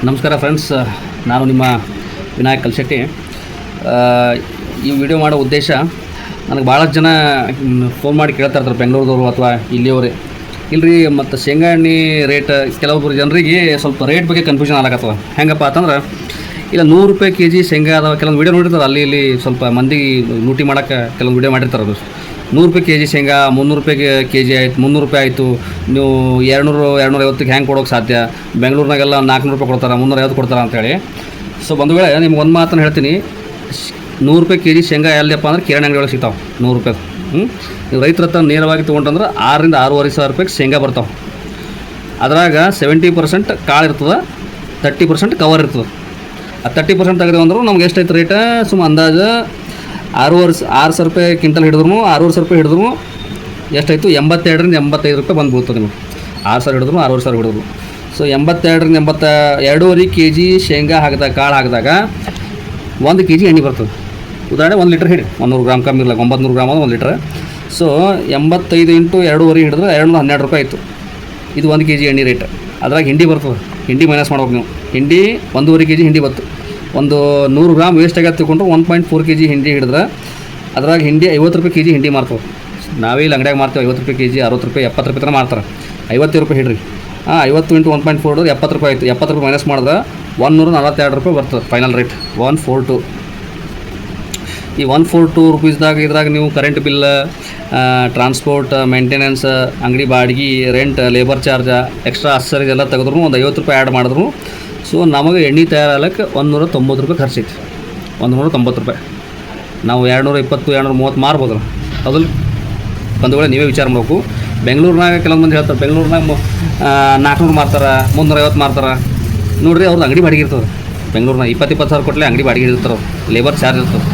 ನಮಸ್ಕಾರ ಫ್ರೆಂಡ್ಸ್, ನಾನು ನಿಮ್ಮ ವಿನಾಯಕ್ ಕಲ್ಶೆಟ್ಟಿ. ಈ ವಿಡಿಯೋ ಮಾಡೋ ಉದ್ದೇಶ, ನನಗೆ ಭಾಳಷ್ಟು ಜನ ಫೋನ್ ಮಾಡಿ ಕೇಳ್ತಾ ಇರ್ತಾರೆ, ಬೆಂಗಳೂರದವರು ಅಥವಾ ಇಲ್ಲಿಯವರೇ. ಇಲ್ಲರಿ ಮತ್ತು ಶೇಂಗಾ ಎಣ್ಣೆ ರೇಟ್ ಕೆಲವೊಬ್ಬರು ಜನರಿಗೆ ಸ್ವಲ್ಪ ರೇಟ್ ಬಗ್ಗೆ ಕನ್ಫ್ಯೂಷನ್ ಆಗತ್ತವ. ಹೆಂಗಪ್ಪ ಅಂತಂದ್ರೆ, ಇಲ್ಲ 100 ರೂಪಾಯಿ kg ಶೇಂಗಾ ಅದಾವ. ಕೆಲವೊಂದು ವೀಡಿಯೋ ನೋಡಿರ್ತಾರೆ, ಅಲ್ಲಿ ಸ್ವಲ್ಪ ಮಂದಿ ಲೂಟಿ ಮಾಡೋಕ್ಕೆ ಕೆಲವೊಂದು ವೀಡಿಯೋ ಮಾಡಿರ್ತಾರೆ. ಅದು 100 ರೂಪಾಯಿ kg ಶೇಂಗಾ 300 ರೂಪಾಯಿ kg ಆಯಿತು, 300 ರೂಪಾಯಿ ಆಯಿತು. ನೀವು 200-250ಕ್ಕೆ ಹೆಂಗೆ ಕೊಡೋಕ್ಕೆ ಸಾಧ್ಯ? ಬೆಂಗಳೂರಿನಾಗೆಲ್ಲ 400 ರೂಪಾಯಿ ಕೊಡ್ತಾರೆ, 350 ಕೊಡ್ತಾರೆ ಅಂತೇಳಿ. ಸೊ ಒಂದು ವೇಳೆ ನಿಮ್ಗೆ ಒಂದು ಮಾತನ್ನು ಹೇಳ್ತೀನಿ, 100 ರೂಪಾಯಿ kg ಶೇಂಗಾ ಎಲ್ಲಪ್ಪ ಅಂದ್ರೆ ಕಿರಾಣಿ ಅಂಗಡಿ ಒಳಗೆ ಸಿಗ್ತಾವೆ 100 ರೂಪಾಯಿ. ನೀವು ರೈತರ ಹತ್ರ ನೇರವಾಗಿ ತೊಗೊಂಡ್ರೆ 6,000-6,500 ರೂಪಾಯಿಗೆ ಶೇಂಗಾ ಬರ್ತಾವೆ. ಅದ್ರಾಗ 70% ಕಾಳು ಇರ್ತದೆ, 30% ಕವರ್ ಇರ್ತದೆ. ಆ 30% ತೆಗೆದು ಅಂದ್ರೂ ನಮ್ಗೆ ಎಷ್ಟೈತೆ ರೇಟ? ಸುಮ್ಮ ಅಂದಾಜು 6,500 ರೂಪಾಯಿ ಕ್ವಿಂಟಲ್ ಹಿಡಿದ್ರು, 6,500 ರೂಪಾಯಿ ಹಿಡಿದ್ರು ಎಷ್ಟಾಯಿತು? 82-85 ರೂಪಾಯಿ ಬಂದು ಬೀಳ್ತದೆ ನಿಮಗೆ. 6,000 ಹಿಡಿದ್ರು, 6,500 ಹಿಡಿದ್ರು. ಸೊ 82-2.5 kg ಶೇಂಗಾ ಹಾಕಿದಾಗ, ಕಾಳು ಹಾಕಿದಾಗ 1 kg ಎಣ್ಣೆ ಬರ್ತದೆ. ಉದಾಹರಣೆ 1 ಲೀಟ್ರ್ ಹಿಡಿ, 100 ಗ್ರಾಮ್ ಕಮ್ಮಿ ಇರಲ್ಲ, 900 ಗ್ರಾಮ್ 1 ಲೀಟ್ರ್. ಸೊ 85 × 2.5 ಹಿಡಿದ್ರೆ 212 ರೂಪಾಯಿ ಆಯಿತು. ಇದು 1 kg ಎಣ್ಣೆ ರೇಟ್. ಅದ್ರಾಗ ಹಿಂಡಿ ಬರ್ತದೆ, ಹಿಂಡಿ ಮೈನಸ್ ಮಾಡ್ಬೇಕು ನೀವು. ಹಿಂಡಿ 1.5 kg ಹಿಂಡಿ ಬತ್ತು. ಒಂದು 100 ಗ್ರಾಮ್ ವೇಸ್ಟ್ ಆಗಿ ತಗೊಂಡ್ರು 1.4 kg ಹಿಂಡಿ ಹಿಡಿದ್ರೆ ಅದ್ರಾಗ ಹಿಂಡಿ 50 ರೂಪಾಯಿ kg ಹಿಂಡಿ ಮಾರ್ತವೆ. ನಾವೇ ಇಲ್ಲಿ ಅಂಗಡಿಯಾಗ ಮಾರ್ತೇವೆ 50 ರೂಪಾಯಿ kg, 60 ರೂಪಾಯಿ, 70 ರೂಪಾಯಿ ತನಕ ಮಾರ್ತಾರೆ. 50 ರೂಪಾಯಿ ಹಿಡ್ರಿ. 50 × 1.4 ಹಿಡಿದ್ರೆ 70 ರೂಪಾಯಿ ಆಯಿತು. 70 ರೂಪಾಯಿ ಮೈನಸ್ ಮಾಡಿದ್ರೆ 142 ರೂಪಾಯಿ ಬರ್ತದೆ ಫೈನಲ್ ರೇಟ್. 142. ಈ 142 ರೂಪೀಸ್ದಾಗ ಇದ್ರಾಗ ನೀವು ಕರೆಂಟ್ ಬಿಲ್, ಟ್ರಾನ್ಸ್ಪೋರ್ಟ್, ಮೇಂಟೆನೆನ್ಸ್, ಅಂಗಡಿ ಬಾಡಿಗೆ, ರೆಂಟ್, ಲೇಬರ್ ಚಾರ್ಜ, ಎಕ್ಸ್ಟ್ರಾ ಅಸರೀಸ್ ಎಲ್ಲ ತೆಗೆದ್ರು ಒಂದು 50 ರೂಪಾಯಿ ಆ್ಯಡ್ ಮಾಡಿದ್ರು. ಸೊ ನಮಗೆ ಎಣ್ಣೆ ತಯಾರಾಗಕ್ಕೆ 190 ರೂಪಾಯಿ ಖರ್ಚೈತಿ. 190 ರೂಪಾಯಿ. ನಾವು 220, 230 ಮಾರ್ಬೋದಲ್ಲ. ಅದ್ರಲ್ಲಿ ಒಂದು ವೇಳೆ ನೀವೇ ವಿಚಾರ ಮಾಡಬೇಕು. ಬೆಂಗಳೂರಿನಾಗ ಕೆಲವೊಂದು ಮಂದಿ ಹೇಳ್ತಾರೆ, ಬೆಂಗಳೂರಿನಾಗ 400 ಮಾರ್ತಾರೆ, 350 ಮಾರ್ತಾರೆ. ನೋಡಿರಿ, ಅವ್ರದ್ದು ಅಂಗಡಿ ಬಾಡಿಗೆ ಇರ್ತದೆ. ಬೆಂಗಳೂರಿನಾಗ 20 ಸಾವಿರ ಕೊಟ್ಟಲೆ ಅಂಗಡಿ ಬಾಡಿಗೆ ಇರ್ತಾರೆ, ಲೇಬರ್ ಚಾರ್ಜ್ ಇರ್ತದೆ.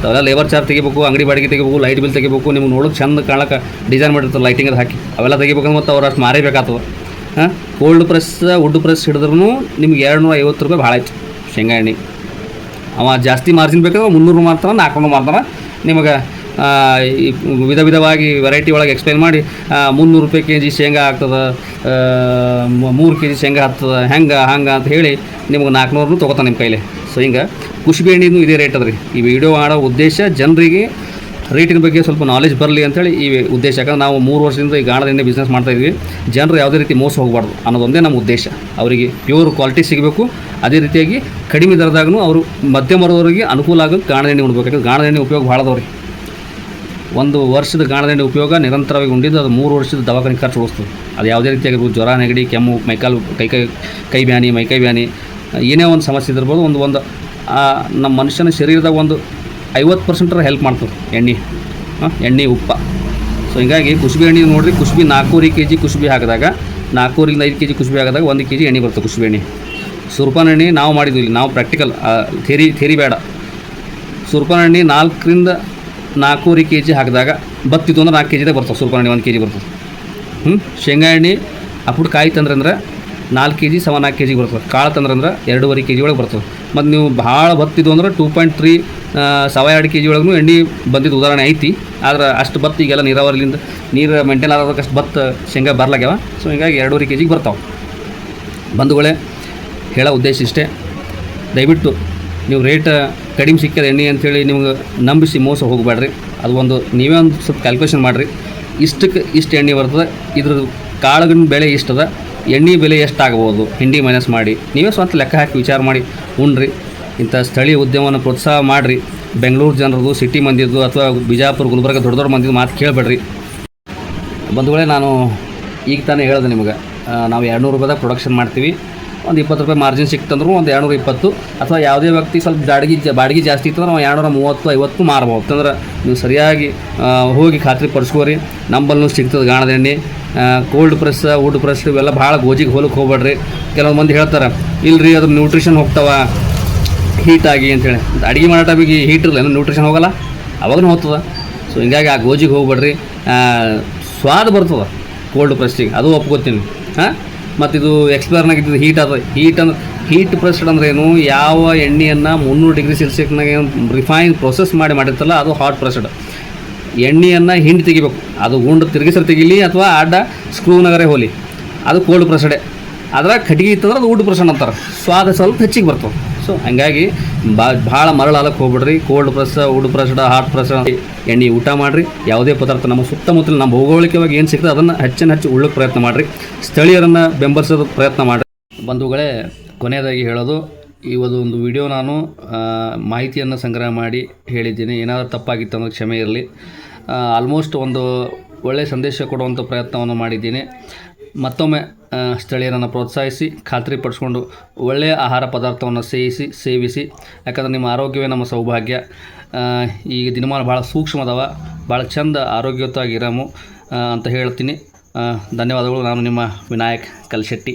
ಅವೆಲ್ಲ ಲೇಬರ್ ಚಾರ್ಜ್ ತೆಗಿಬೇಕು, ಅಂಗಡಿ ಬಾಡಿಗೆ ತೆಗಿಬೇಕು, ಲೈಟ್ ಬಿಲ್ ತೆಗಿಬೇಕು. ನಿಮ್ಗೆ ನೋಡೋಕೆ ಚಂದ ಕಾಣಕ್ಕೆ ಡಿಸೈನ್ ಮಾಡಿರ್ತಾರೆ ಲೈಟಿಂಗ್ ಅದು ಹಾಕಿ, ಅವೆಲ್ಲ ತೆಗಿಬೇಕಂದ್ರೆ ಮತ್ತು ಅವ್ರು ಅಷ್ಟು ಮಾರೇಬೇಕಾಗ್ತದೆ. ಕೋಲ್ಡ್ ಪ್ರೆಸ್, ವುಡ್ ಪ್ರೆಸ್ ಹಿಡಿದ್ರೂ ನಿಮ್ಗೆ 250 ರೂಪಾಯಿ ಭಾಳ ಆಯ್ತು ಶೇಂಗಾ ಎಣ್ಣೆ. ಅವ ಜಾಸ್ತಿ ಮಾರ್ಜಿನ್ ಬೇಕಾದ್ರೆ 300 ಮಾರ್ತಾನೆ, 400 ಮಾರ್ತಾನೆ. ನಿಮಗೆ ವಿಧವಾಗಿ ವೆರೈಟಿ ಒಳಗೆ ಎಕ್ಸ್ಪ್ಲೈನ್ ಮಾಡಿ 300 ರೂಪಾಯಿ kg ಶೇಂಗಾ ಆಗ್ತದೆ, 3 kg ಶೇಂಗಾ ಆಗ್ತದೆ, ಹಂಗೆ ಅಂತ ಹೇಳಿ ನಿಮ್ಗೆ 400 ತೊಗೋತಾನೆ ನಿಮ್ಮ ಕೈಲಿ. ಸೊ ಹಿಂಗೆ ಕುಸುಬೆ ಎಣ್ಣೆನೂ ಇದೇ ರೇಟ್ ಅದ ರೀ. ಈ ವಿಡಿಯೋ ಮಾಡೋ ಉದ್ದೇಶ ಜನರಿಗೆ ರೇಟಿನ ಬಗ್ಗೆ ಸ್ವಲ್ಪ ನಾಲೆಜ್ ಬರಲಿ ಅಂತೇಳಿ ಈ ಉದ್ದೇಶ. ಯಾಕಂದ್ರೆ ನಾವು 3 ವರ್ಷದಿಂದ ಈ ಗಾಣದ ಎಣ್ಣೆ ಬಿಸ್ನೆಸ್ ಮಾಡ್ತಾಯಿದ್ವಿ. ಜನರು ಯಾವುದೇ ರೀತಿ ಮೋಸ ಹೋಗಬಾರ್ದು ಅನ್ನೋದೊಂದೇ ನಮ್ಮ ಉದ್ದೇಶ. ಅವರಿಗೆ ಪ್ಯೂರ್ ಕ್ವಾಲಿಟಿ ಸಿಗಬೇಕು, ಅದೇ ರೀತಿಯಾಗಿ ಕಡಿಮೆ ದರದಾಗೂ ಅವರು ಮಧ್ಯಮರದವರಿಗೆ ಅನುಕೂಲ ಆಗೋದು ಗಾಣದ ಎಣ್ಣೆ ಉಣ್ಬೇಕು. ಯಾಕಂದ್ರೆ ಗಾಣದ ಎಣ್ಣೆ ಉಪಯೋಗ ಭಾಳ ಅದಾವ್ರಿ. 1 ವರ್ಷದ ಗಾಣದ ಎಣ್ಣೆ ಉಪಯೋಗ ನಿರಂತರವಾಗಿ ಉಂಡಿದ್ದು ಅದು 3 ವರ್ಷದ ದವಾಖಾನೆ ಖರ್ಚು ಉಳಿಸ್ತದೆ. ಅದು ಯಾವುದೇ ರೀತಿಯಾಗಿರ್ಬೋದು, ಜ್ವರ, ನೆಗಡಿ, ಕೆಮ್ಮು, ಮೈಕಾಲು, ಕೈ ಬ್ಯಾನಿ, ಮೈಕೈ ಬ್ಯಾನಿ, ಏನೇ ಒಂದು ಸಮಸ್ಯೆ ಇದಿರ್ಬೋದು, ಒಂದು ನಮ್ಮ ಮನುಷ್ಯನ ಶರೀರದಾಗ ಒಂದು 50% ಹೆಲ್ಪ್ ಮಾಡ್ತದೆ ಎಣ್ಣೆ ಉಪ್ಪ. ಸೊ ಹೀಗಾಗಿ ಕುಸುಬೆ ಎಣ್ಣೆ ನೋಡಿರಿ, ಕುಸುಬೆ 4 kg ಕುಸುಬೆ ಹಾಕಿದಾಗ, 4 ರಿಂದ 5 kg ಕುಸುಬೆ ಹಾಕಿದಾಗ 1 kg ಎಣ್ಣೆ ಬರ್ತದೆ ಕುಸುಬೆ ಎಣ್ಣೆ. ಸೂರ್ಪಾನ ಎಣ್ಣೆ ನಾವು ಮಾಡಿದ್ವಿ ಇಲ್ಲಿ, ನಾವು ಪ್ರಾಕ್ಟಿಕಲ್, ಥೇರಿ ಬೇಡ. ಸೂರ್ಪಾನ ಎಣ್ಣೆ 4 ರಿಂದ 4 kg ಹಾಕಿದಾಗ ಬತ್ತಿತ್ತು ಅಂದ್ರೆ 4 kgದಾಗ ಬರ್ತವೆ. ಸೂರ್ಪಾನ ಎಣ್ಣೆ 1 kg ಬರ್ತದೆ. ಶೇಂಗಾ ಎಣ್ಣೆ ಅಪ್ಪುಟ್ಟು ಕಾಯಿ ತಂದ್ರೆ 4 kg = 4 kg ಬರ್ತದೆ. ಕಾಳು ತಂದ್ರೆ 2.5 kg ಒಳಗೆ ಬರ್ತದೆ. ಮತ್ತು ನೀವು ಭಾಳ ಬತ್ತಿದ್ದು ಅಂದ್ರೆ 2.3 2 kg ಒಳಗೂ ಎಣ್ಣೆ ಬಂದಿದ್ದು ಉದಾಹರಣೆ ಐತಿ. ಆದ್ರೆ ಅಷ್ಟು ಬತ್ತು ಈಗೆಲ್ಲ ನೀರಾವರಿಲಿಂದ ನೀರು ಮೇಂಟೈನ್ ಆಗೋದಕ್ಕೆ ಅಷ್ಟು ಬತ್ತು ಶೇಂಗಾ ಬರ್ಲಾಗ್ಯಾವ. ಸೊ ಹೀಗಾಗಿ 2.5 kg ಬರ್ತಾವೆ. ಬಂಧುಗಳೇ, ಹೇಳೋ ಉದ್ದೇಶ ಇಷ್ಟೇ. ದಯವಿಟ್ಟು ನೀವು ರೇಟ್ ಕಡಿಮೆ ಸಿಕ್ಕದ ಎಣ್ಣೆ ಅಂಥೇಳಿ ನಿಮ್ಗೆ ನಂಬಿಸಿ ಮೋಸ ಹೋಗಬೇಡ್ರಿ. ಅದು ಒಂದು ನೀವೇ ಒಂದು ಸ್ವಲ್ಪ ಕ್ಯಾಲ್ಕುಲೇಷನ್ ಮಾಡಿರಿ, ಇಷ್ಟು ಎಣ್ಣೆ ಬರ್ತದೆ, ಇದ್ರ ಕಾಳುಗಳ ಬೆಲೆ ಇಷ್ಟದ, ಎಣ್ಣೆ ಬೆಲೆ ಎಷ್ಟಾಗ್ಬೋದು, ಹಿಂಡಿ ಮೈನಸ್ ಮಾಡಿ ನೀವೇ ಸ್ವಂತ ಲೆಕ್ಕ ಹಾಕಿ ವಿಚಾರ ಮಾಡಿ ಉಣ್ರಿ. ಇಂಥ ಸ್ಥಳೀಯ ಉದ್ಯಮವನ್ನು ಪ್ರೋತ್ಸಾಹ ಮಾಡಿರಿ. ಬೆಂಗಳೂರು ಜನರದು, ಸಿಟಿ ಮಂದಿದ್ದು ಅಥವಾ ಬಿಜಾಪುರ, ಗುಲ್ಬರ್ಗ ದೊಡ್ಡ ಮಂದಿದ್ದು ಮಾತು ಕೇಳಬೇಡ್ರಿ. ಬಂಧುಗಳೇ, ನಾನು ಈಗ ತಾನೇ ಹೇಳಿದೆ ನಿಮಗೆ, ನಾವು 200 ರೂಪಾಯಿದಾಗ ಪ್ರೊಡಕ್ಷನ್ ಮಾಡ್ತೀವಿ. ಒಂದು 20 ರೂಪಾಯಿ ಮಾರ್ಜಿನ್ ಸಿಕ್ತಂದ್ರೂ ಒಂದು 220. ಅಥವಾ ಯಾವುದೇ ವ್ಯಕ್ತಿ ಸ್ವಲ್ಪ ಬಾಡಿಗೆ ಜಾಸ್ತಿ ಇತ್ತು ಅಂದ್ರೆ ನಾವು 230-50 ಮಾರ್ಬೋದು. ಅಂದ್ರೆ ನೀವು ಸರಿಯಾಗಿ ಹೋಗಿ ಖಾತ್ರಿ ಪಡಿಸ್ಕೋರಿ. ನಂಬಲ್ಲೂ ಸಿಗ್ತದೆ ಗಾಣದ ಎಣ್ಣೆ. ಕೋಲ್ಡ್ ಪ್ರೆಸ್, ವುಡ್ ಪ್ರೆಸ್ ಇವೆಲ್ಲ ಭಾಳ ಗೋಜಿಗೆ ಹೋಲಕ್ಕೆ ಹೋಗ್ಬೇಡ್ರಿ. ಕೆಲವೊಂದು ಮಂದಿ ಹೇಳ್ತಾರೆ, ಇಲ್ಲರಿ ಅದ್ರ ನ್ಯೂಟ್ರಿಷನ್ ಹೋಗ್ತಾವ ಹೀಟಾಗಿ ಅಂತೇಳಿ. ಅಡುಗೆ ಮಾಡೋ ಟೈಮಿಗೆ ಹೀಟ್ ಇರಲ್ಲ, ನ್ಯೂಟ್ರಿಷನ್ ಹೋಗಲ್ಲ, ಅವಾಗೂ ಹೋಗ್ತದೆ. ಸೊ ಹಿಂಗಾಗಿ ಆ ಗೋಜಿಗೆ ಹೋಗ್ಬೇಡ್ರಿ. ಸ್ವಾದ ಬರ್ತದೆ ಕೋಲ್ಡ್ ಪ್ರೆಸ್ಸಿಗೆ, ಅದು ಒಪ್ಕೋತೀನಿ. ಮತ್ತು ಇದು ಎಕ್ಸ್ಪೈರ್ನಾಗ ಇದ್ದಿದ್ದು ಹೀಟ್ ಪ್ರೆಸ್ಡ್ ಅಂದ್ರೆ ಏನು? ಯಾವ ಎಣ್ಣೆಯನ್ನು 300 ಡಿಗ್ರಿ ಸೆಲ್ಸಿಯಸ್ನಾಗ ರಿಫೈನ್ ಪ್ರೊಸೆಸ್ ಮಾಡಿರ್ತಾರಲ್ಲ, ಅದು ಹಾಟ್ ಪ್ರೆಸ್ಡ್. ಎಣ್ಣೆಯನ್ನು ಹಿಂಡಿ ತೆಗಿಬೇಕು. ಅದು ಗುಂಡು ತಿರುಗಿಸಲು ತೆಗಿಲಿ ಅಥವಾ ಅಡ್ಡ ಸ್ಕ್ರೂನಗರೇ ಹೋಲಿ, ಅದು ಕೋಲ್ಡ್ ಪ್ರೆಸ್ಡೆ. ಅದ್ರಾಗ ಕಟ್ಟಿಗೆ ಇತ್ತಂದ್ರೆ ಅದು ಊಟ ಪ್ರಸನ್ನ ಅಂತಾರೆ. ಸ್ವಾದ ಸ್ವಲ್ಪ ಹೆಚ್ಚಿಗೆ ಬರ್ತವೆ. ಸೊ ಹಂಗಾಗಿ ಭಾಳ ಮರಳಾಲಕ್ಕೆ ಹೋಗ್ಬಿಡ್ರಿ. Cold press, wood pressed, hot press ಎಣ್ಣೆ ಊಟ ಮಾಡಿರಿ. ಯಾವುದೇ ಪದಾರ್ಥ ನಮ್ಮ ಸುತ್ತಮುತ್ತಲು ನಮ್ಮ ಭೌಗೋಳಿಕವಾಗಿ ಏನು ಸಿಗ್ತದೆ ಅದನ್ನು ಹೆಚ್ಚು ಉಳ್ಳಕ್ಕೆ ಪ್ರಯತ್ನ ಮಾಡಿರಿ. ಸ್ಥಳೀಯರನ್ನು ಬೆಂಬಲಿಸೋದು ಪ್ರಯತ್ನ ಮಾಡಿರಿ. ಬಂಧುಗಳೇ, ಕೊನೆಯದಾಗಿ ಹೇಳೋದು, ಒಂದು ವಿಡಿಯೋ ನಾನು ಮಾಹಿತಿಯನ್ನು ಸಂಗ್ರಹ ಮಾಡಿ ಹೇಳಿದ್ದೀನಿ. ಏನಾದರೂ ತಪ್ಪಾಗಿತ್ತು ಅನ್ನೋದು ಕ್ಷಮೆ ಇರಲಿ. ಆಲ್ಮೋಸ್ಟ್ ಒಂದು ಒಳ್ಳೆಯ ಸಂದೇಶ ಕೊಡುವಂಥ ಪ್ರಯತ್ನವನ್ನು ಮಾಡಿದ್ದೀನಿ. ಮತ್ತೊಮ್ಮೆ ಸ್ಥಳೀಯರನ್ನು ಪ್ರೋತ್ಸಾಹಿಸಿ, ಖಾತ್ರಿಪಡಿಸ್ಕೊಂಡು ಒಳ್ಳೆಯ ಆಹಾರ ಪದಾರ್ಥವನ್ನು ಸೇವಿಸಿ. ಯಾಕಂದರೆ ನಿಮ್ಮ ಆರೋಗ್ಯವೇ ನಮ್ಮ ಸೌಭಾಗ್ಯ. ಈಗ ದಿನಮಾನ ಭಾಳ ಸೂಕ್ಷ್ಮದವ, ಭಾಳ ಚಂದ ಆರೋಗ್ಯಯುತವಾಗಿರಮು ಅಂತ ಹೇಳ್ತೀನಿ. ಧನ್ಯವಾದಗಳು. ನಾನು ನಿಮ್ಮ ವಿನಾಯಕ್ ಕಲ್ಶೆಟ್ಟಿ.